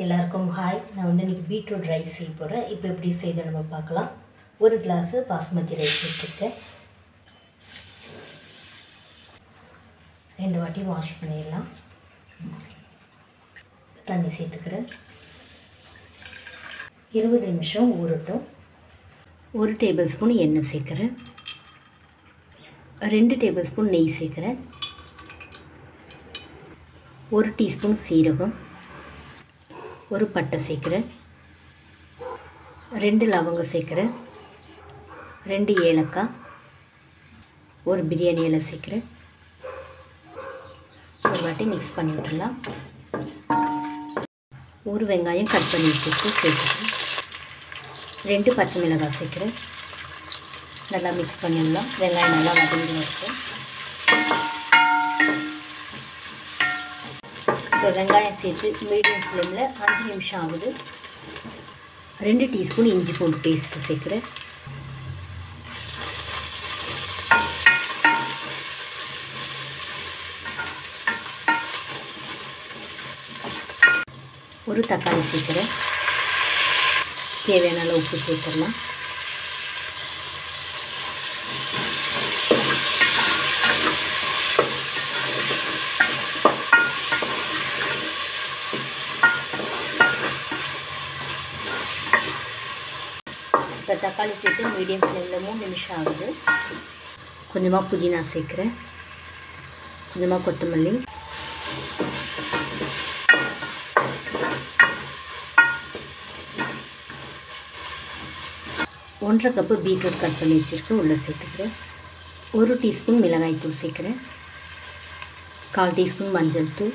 எல்லாருக்கும் ஹாய். நான் இன்றைக்கி பீட்ரூட் ரைஸ் செய்ய போகிறேன். இப்போ எப்படி செய்து நம்ம பார்க்கலாம். ஒரு கிளாஸு பாஸ்மதி ரைஸ் வச்சுருக்கேன். 2 வாட்டி வாஷ் பண்ணிடலாம். தண்ணி சேர்த்துக்கிறேன். 20 நிமிஷம் ஊறட்டும். 1 டேபிள் ஸ்பூன் எண்ணெய் சேர்க்குறேன். 2 டேபிள் ஸ்பூன் நெய் சேர்க்குறேன். 1 டீஸ்பூன் சீரகம், ஒரு பட்டை சேர்க்குறேன், 2 லவங்கம் சேர்க்குறேன், 2 ஏலக்காய், ஒரு பிரியாணி இலை சேர்க்குறேன். ஒரு வாட்டி மிக்ஸ் பண்ணி விட்டுடலாம். ஒரு வெங்காயம் கட் பண்ணி வச்சுட்டு சேர்க்குறேன். 2 பச்சை மிளகாய் சேர்க்குறேன். நல்லா மிக்ஸ் பண்ணிடலாம். வெங்காயம் நல்லா வதங்கி வச்சுட்டு இப்போ வெங்காயம் சேர்த்து மீடியம் ஃப்ளேமில் 5 நிமிஷம் ஆகுது. 2 டீஸ்பூன் இஞ்சி பூண்டு பேஸ்ட்டு சேர்க்குறேன். ஒரு தக்காளி சேர்க்குறேன். தேவையான அளவு உப்பு சேர்த்துடலாம். இப்போ தக்காளி சேர்த்து மீடியம் ஃப்ளேமில் 3 நிமிஷம் ஆகுது. கொஞ்சமாக புதினா சேர்க்குறேன். கொஞ்சமாக கொத்தமல்லி, ஒன்றரை கப்பு பீட்ரூட் கட் பண்ணி வச்சுருக்கு உள்ளே சேர்த்துக்கிறேன். 1 டீஸ்பூன் மிளகாய் தூள் சேர்க்குறேன். 1/4 டீஸ்பூன் மஞ்சள் தூள்,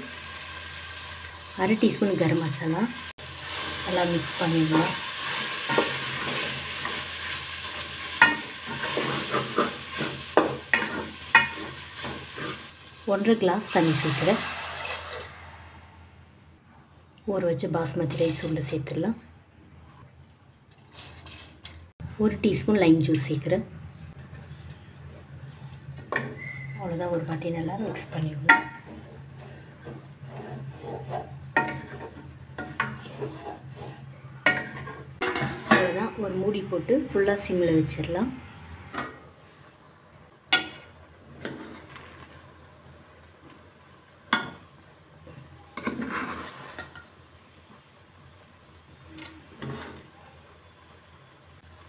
1/2 டீஸ்பூன் கரம் மசாலா. நல்லா மிக்ஸ் பண்ணிடலாம். ஒன்றரை கிளாஸ் தண்ணி சேர்க்குறேன். ஊற வச்சு பாஸ்மதி ரைஸ் உள்ளே சேர்த்துடலாம். 1 டீஸ்பூன் லைம் ஜூஸ் சேர்க்குறேன். அவ்வளோதான். ஒரு வாட்டி நல்லா மிக்ஸ் பண்ணிடணும். அவ்வளோதான். ஒரு மூடி போட்டு ஃபுல்லாக சிம்மில் வச்சிடலாம்.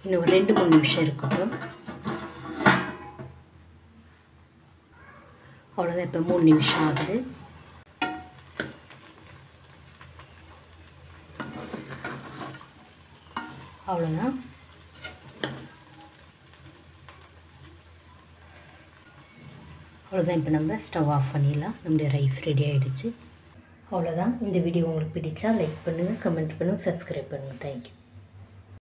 இன்னும் ஒரு 2-3 நிமிஷம் இருக்கட்டும். அவ்வளோதான். இப்போ 3 நிமிஷம் ஆகுது. அவ்வளோதான். இப்போ நம்ம ஸ்டவ் ஆஃப் பண்ணிடலாம். நம்முடைய ரைஸ் ரெடி ஆகிடுச்சு. அவ்வளோதான். இந்த வீடியோ உங்களுக்கு பிடிச்சா லைக் பண்ணுங்கள், கமெண்ட் பண்ணுங்கள், சப்ஸ்கிரைப் பண்ணுங்கள். தேங்க்யூ.